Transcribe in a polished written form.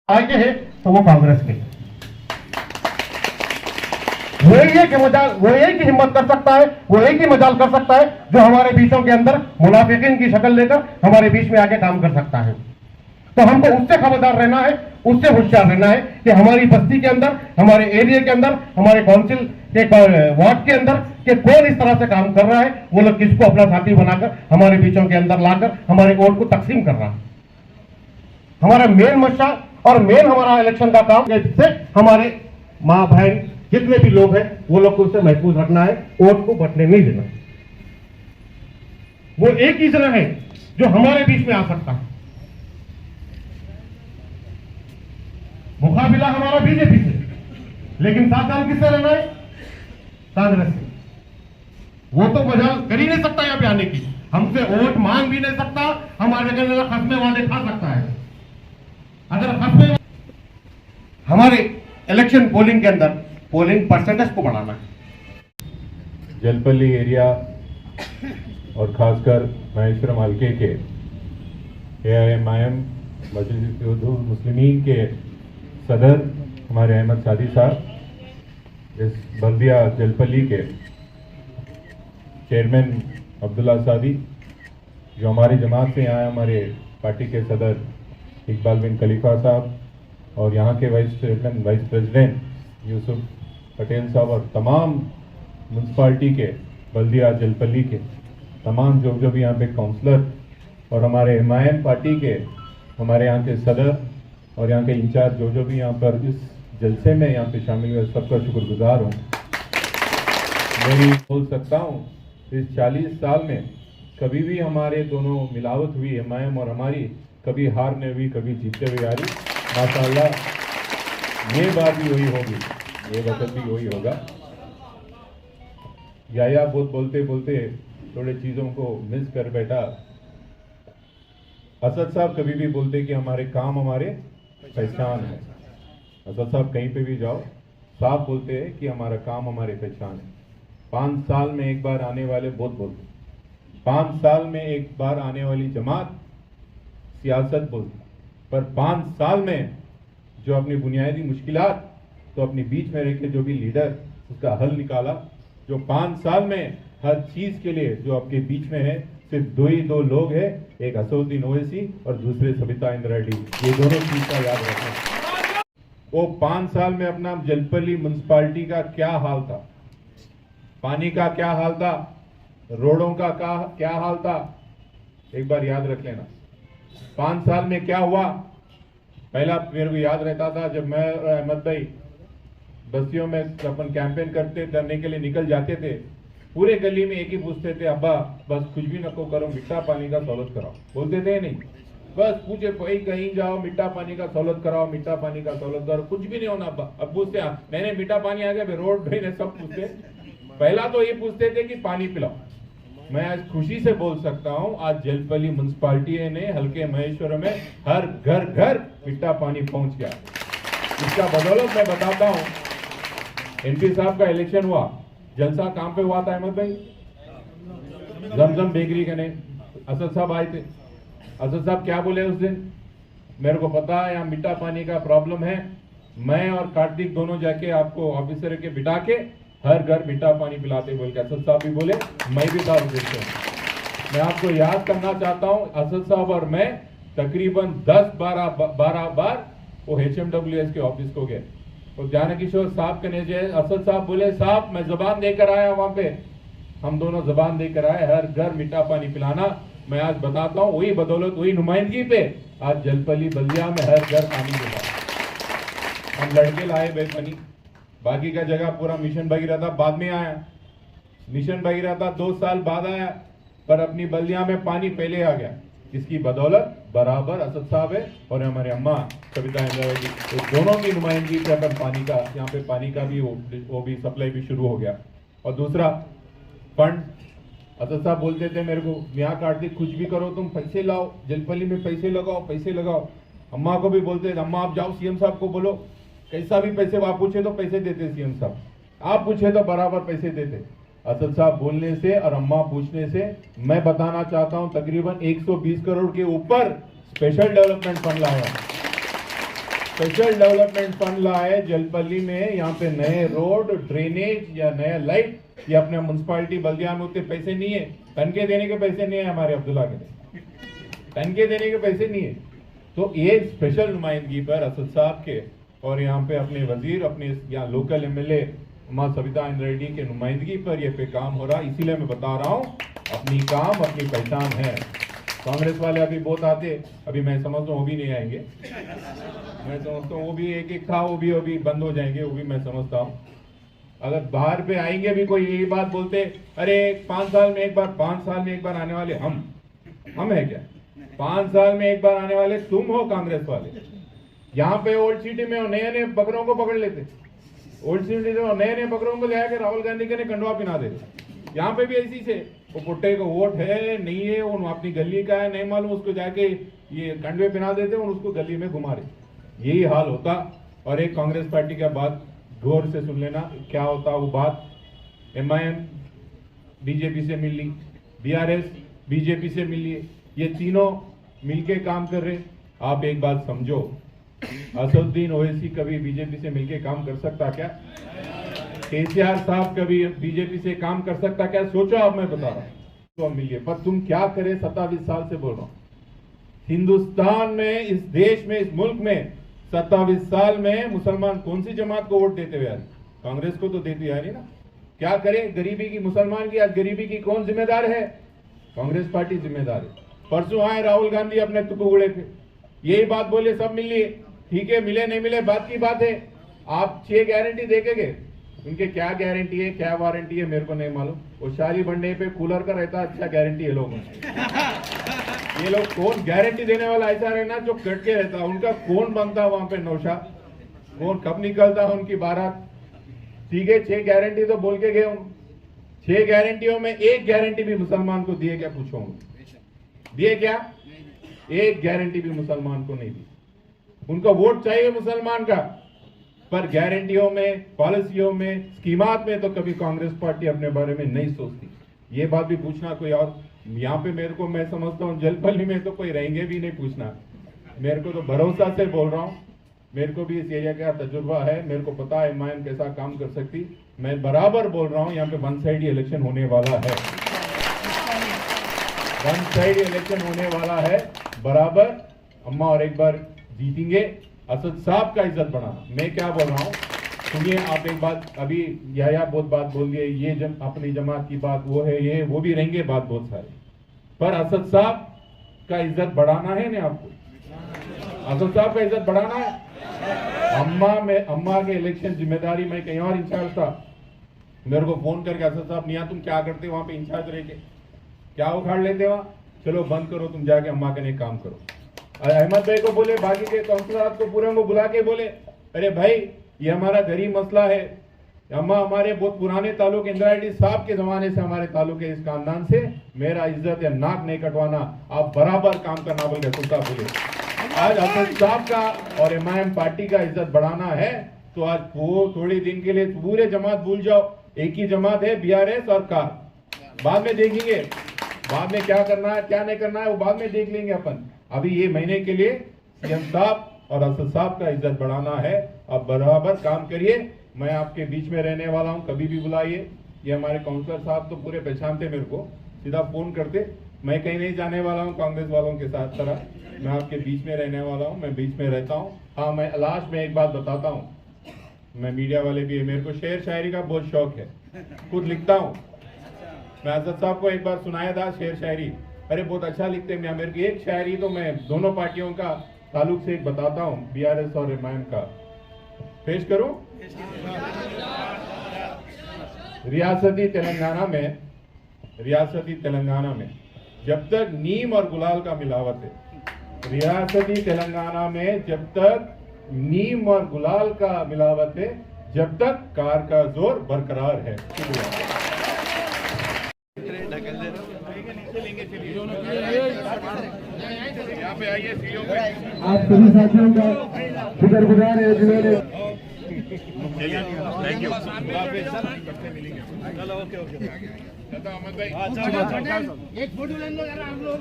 आगे है तो वो कांग्रेस के, वो एक ही हिम्मत कर सकता है, वो एक ही मजाल कर सकता है जो हमारे बीचों के अंदर मुनाफिकीन की शक्ल लेकर हमारे बीच में आके काम कर सकता है। तो हमको उससे खबरदार रहना है, उससे होशियार रहना है कि हमारी बस्ती के अंदर, हमारे एरिया के अंदर, हमारे काउंसिल के वार्ड के अंदर कि कौन इस तरह से काम कर रहा है, वो लोग किसको अपना साथी बनाकर हमारे बीचों के अंदर लाकर हमारे वोट को तकसीम कर रहा है। हमारा मेन मशा और मेन हमारा इलेक्शन का काम से हमारे माँ बहन जितने भी लोग हैं वो लोग को उससे महफूज रखना है, वोट को बटने नहीं देना। वो एक ही जना है जो हमारे बीच में आ सकता है। मुकाबला हमारा बीजेपी से, लेकिन साथ साथ किससे रहना है? कांग्रेस से। वो तो मजाल कर ही नहीं सकता यहाँ पे आने की, हमसे वोट मांग भी नहीं सकता, हमारे जगह खसमे वाले खा सकता है। अगर खसमे हमारे इलेक्शन पोलिंग के अंदर पोलिंग परसेंटेज को बढ़ाना है। जलपल्ली एरिया और खासकर महेश्वरम हल्के के AIMIM मजलिस मुस्लिमीन के सदर हमारे अहमद सादी साहब, इस बल्दिया जलपल्ली के चेयरमैन अब्दुल्ला सादी, जो हमारी जमात से यहाँ हमारे पार्टी के सदर इकबाल बिन खलीफा साहब, और यहाँ के वाइस प्रेसिडेंट यूसुफ पटेल साहब, और तमाम म्यूनसिपाल्टी के बल्दिया जलपल्ली के तमाम जो भी यहाँ पे काउंसलर, और हमारे हिमायन पार्टी के हमारे यहाँ के सदर और यहाँ के इंचार्ज जो भी यहाँ पर इस जलसे में यहाँ पे शामिल हुए, सबका शुक्रगुजार हूँ। मैं बोल सकता हूँ इस 40 साल में कभी भी हमारे दोनों मिलावट हुई, हिमायम और हमारी, कभी हार नहीं हुई, कभी जीतते हुए आ रही। माशाअल्लाह ये बात भी वही होगी, ये वक्त भी वही होगा। या बहुत बोलते बोलते थोड़े चीज़ों को मिस कर बैठा। असद साहब कभी भी बोलते कि हमारे काम हमारे पहचान है। असद साहब कहीं पे भी जाओ साफ बोलते हैं कि हमारा काम हमारे पहचान है। 5 साल में एक बार आने वाले बहुत बोलते, 5 साल में एक बार आने वाली जमात सियासत बोलती, पर 5 साल में जो अपनी बुनियादी मुश्किलात तो अपने बीच में रह के जो भी लीडर उसका हल निकाला, जो 5 साल में हर चीज के लिए जो आपके बीच में है, सिर्फ दो लोग हैं, एक असदुद्दीन ओवैसी और दूसरे सबिता इंद्रा रेड्डी। ये दोनों चीज का याद रखना। वो 5 साल में अपना जलपल्ली म्यूनसिपालिटी का क्या हाल था, पानी का क्या हाल था, रोडों का क्या हाल था, एक बार याद रख लेना। 5 साल में क्या हुआ, पहला मेरे को याद रहता था जब मैं और अहमद भाई बस्तियों में अपन कैंपेन करने के लिए निकल जाते थे, पूरे गली में एक ही पूछते थे, अब्बा बस कुछ भी नको करो, मिठा पानी का सहूलत कराओ। बोलते थे नहीं, बस पूछे भाई कहीं जाओ मिठा पानी का सहूलत कराओ, मिठा पानी का सहूलत करो, कुछ भी नहीं होना अब्बा। अब पूछते मैंने मिठा पानी आ गया, रोड ड्रेन सब पूछते, पहला तो ये पूछते थे कि पानी पिलाओ। मैं आज खुशी से बोल सकता हूं, आज जलपल्ली म्यूनसिपालिटी ने हल्के महेश्वर में हर घर मिठा पानी पहुंच गया। इसका बदौलत मैं बताता हूं, MP साहब का इलेक्शन हुआ, जलसा कहां पे हुआ था अहमद भाई? जमजम बेकरी के नहीं, असद साहब आए थे। असद साहब क्या बोले उस दिन, मेरे को पता है यहाँ मीठा पानी का प्रॉब्लम है, मैं और कार्तिक दोनों जाके आपको ऑफिसर के बिठा के हर घर मीठा पानी पिलाते बोल के असद साहब भी बोले, मैं भी था उस दिन। मैं आपको याद करना चाहता हूँ, असद साहब और मैं तकरीबन 10-12 बार वो HMWS के ऑफिस को गए। तो जानकिशोर साहब के नेजे असद साहब बोले, साहब मैं जबान देकर आया वहां पे, हम दोनों जबान देकर आए हर घर मीठा पानी पिलाना। मैं आज बताता हूँ वही बदौलत, वही नुमाइंदगी पे आज जलपल्ली बल्दिया में हर घर पानी मिला। हम लड़के लाए बेपनी, बाकी का जगह पूरा मिशन भगीरथा बाद में आया, मिशन भगीरथा 2 साल बाद आया, पर अपनी बल्दिया में पानी पहले आ गया। इसकी बदौलत बराबर असद साहब है और हमारे अम्मा सबिता इंद्रा रेड्डी, तो दोनों की नुमाइंदगी पे अपन पानी का यहाँ पे पानी का भी वो भी सप्लाई भी शुरू हो गया। और दूसरा फंड, असद साहब बोलते थे मेरे को, यहाँ कार्तिक कुछ भी करो तुम पैसे लाओ, जलपल्ली में पैसे लगाओ। अम्मा को भी बोलते थे, अम्मा आप जाओ CM साहब को बोलो, कैसा भी पैसे आप पूछे तो पैसे देते CM साहब, आप पूछे तो बराबर पैसे देते। असद साहब बोलने से और अम्मा पूछने से मैं बताना चाहता हूं, तकरीबन 120 करोड़ के ऊपर स्पेशल डेवलपमेंट फंड लाया। स्पेशल डेवलपमेंट फंड लाए जलपल्ली में, यहाँ पे नए रोड, ड्रेनेज या नया लाइट, ये अपने म्यूनसिपालिटी बल्दिया में उतने पैसे नहीं है, तनखे देने के पैसे नहीं है हमारे अब्दुल्ला के, तनखे देने के पैसे नहीं है। तो ये स्पेशल नुमाइंदगी पर असद साहब के और यहाँ पे अपने वजीर, अपने यहाँ लोकल एमएलए माँ सविता इंद्र रेड्डी के नुमाइंदगी पर ये पे काम हो रहा, इसीलिए मैं बता रहा हूँ अपनी काम अपनी पहचान है। कांग्रेस वाले अभी बहुत आते, अभी मैं समझता हूँ वो भी नहीं आएंगे, मैं समझता हूँ वो भी एक एक था, वो भी बंद हो जाएंगे, वो भी मैं समझता हूँ। अगर बाहर पे आएंगे भी कोई यही बात बोलते, अरे 5 साल में एक बार, 5 साल में एक बार आने वाले हम है क्या? 5 साल में एक बार आने वाले तुम हो कांग्रेस वाले। यहाँ पे ओल्ड सिटी में नए नए बकरों को पकड़ लेते, ओल्ड सिटी में नए नए बकरों को ले आकर राहुल गांधी के कंडवा पिना देते। यहाँ पे भी ऐसी से वो पुट्टे को वोट है नहीं है, वो अपनी गली का है नहीं मालूम, उसको जाके ये कंडवे पिना देते और उसको गली में घुमा रहे, यही हाल होता। और एक कांग्रेस पार्टी का बात गौर से सुन लेना क्या होता वो बात, एमआईएम बीजेपी से मिल ली, बीआरएस बीजेपी से मिल लिए, ये तीनों मिलके काम कर रहे। आप एक बात समझो, असदुद्दीन ओवैसी कभी बीजेपी से मिलके काम कर सकता क्या? केसीआर साहब कभी बीजेपी से काम कर सकता क्या? सोचो आप, मैं बता रहा हूँ तो मिलिए, पर तुम क्या करे, 27 साल से बोल रहा हूँ, हिंदुस्तान में, इस देश में, इस मुल्क में 27 साल में मुसलमान कौन सी जमात को वोट देते हुए आ रही? कांग्रेस को तो देती आ रही ना। क्या करे गरीबी की, मुसलमान की आज गरीबी की कौन जिम्मेदार है? कांग्रेस पार्टी जिम्मेदार है। परसों आए राहुल गांधी अपने टुकड़े पे, यही बात बोले सब मिल लिए, ठीक है मिले नहीं मिले बात की बात है। आप 6 गारंटी देखेंगे, उनके क्या गारंटी है क्या वारंटी है मेरे को नहीं मालूम। वो शाली बंडे पे कूलर का रहता, अच्छा गारंटी है लोगों ये लोग कौन गारंटी देने वाला ऐसा रहना जो कट के रहता, उनका कौन बनता वहां पे नौशा, कौन कब निकलता उनकी बारात? ठीक है 6 गारंटी तो बोल के गए, 6 गारंटियों में एक गारंटी भी मुसलमान को दिए क्या? पूछो दिए क्या? एक गारंटी भी मुसलमान को नहीं दी। उनको वोट चाहिए मुसलमान का, पर गारंटियों में, पॉलिसियों में, स्कीमात में तो कभी कांग्रेस पार्टी अपने बारे में नहीं सोचती। ये बात भी पूछना कोई और, यहाँ पे मेरे को, मैं समझता हूँ जलपल्ली में तो कोई रहेंगे भी नहीं पूछना, मेरे को तो भरोसा से बोल रहा हूँ, मेरे को भी इस एरिया का तजुर्बा है, मेरे को पता है एमआईएम कैसा काम कर सकती। मैं बराबर बोल रहा हूँ यहाँ पे वन साइड इलेक्शन होने वाला है, वन साइड इलेक्शन होने वाला है बराबर। अम्मा और एक बार जीतेंगे, असद साहब का इज्जत बढ़ाना। मैं क्या बोल रहा हूँ सुनिए आप एक बात, अभी या बहुत बात बोल दिए, ये अपनी जमात की बात वो है, ये वो भी रहेंगे बात बहुत सारे, पर असद साहब का इज्जत बढ़ाना है ना आपको, असद साहब का इज्जत बढ़ाना है। अम्मा के इलेक्शन जिम्मेदारी में कहीं और इंचार्ज था, मेरे को फोन करके असद साहब निया तुम क्या करते वहां पे इंचार्ज रह के, क्या उखाड़ लेते वहां, चलो बंद करो तुम जाके अम्मा के लिए काम करो। अहमद भाई को बोले, बाकी के काउंसिलर को पूरे को बुला के बोले, अरे भाई ये हमारा गरीब मसला है, अम्मा हमारे बहुत पुराने ताल्लुक इंदिरा रेड्डी साहब के जमाने से हमारे ताल्लुक है, इस खानदान से मेरा इज्जत या नाक नहीं कटवाना, आप बराबर काम करना बोल के सुल्तान बोले। आज असद साहब का और एमआईएम पार्टी का इज्जत बढ़ाना है तो आज वो थोड़े दिन के लिए पूरे जमात भूल जाओ, एक ही जमात है बीआरएस और कार, बाद में देखेंगे, बाद में क्या करना है क्या नहीं करना है वो बाद में देख लेंगे अपन। अभी ये महीने के लिए सीएम साहब और असद साहब का इज्जत बढ़ाना है, आप बराबर काम करिए। मैं आपके बीच में रहने वाला हूं, कभी भी बुलाइए। ये हमारे काउंसलर साहब तो पूरे पहचानते मेरे को, सीधा फोन करते, मैं कहीं नहीं जाने वाला हूं कांग्रेस वालों के साथ तरह, मैं आपके बीच में रहने वाला हूं, मैं बीच में रहता हूं। हाँ मैं लास्ट में एक बात बताता हूँ, मैं मीडिया वाले भी है, मेरे को शेर शायरी का बहुत शौक है, खुद लिखता हूँ। मैं असद साहब को एक बार सुनाया था शेर शायरी, अरे बहुत अच्छा लिखते हैं। मेरे को एक शायरी तो मैं दोनों पार्टियों का ताल्लुक से एक बताता हूँ, बीआरएस और एमआईएम का, पेश करूं? रियासती तेलंगाना में जब तक नीम और गुलाल का मिलावट है, रियासती तेलंगाना में जब तक नीम और गुलाल का मिलावट है, जब तक कार का जोर बरकरार है। यहाँ पे आइए, आप सभी साथियों का शुक्रगुजार है जिन्होंने, थैंक यू, चलो ओके अहमद भाई, एक फोटो ले लो यार आप लोग।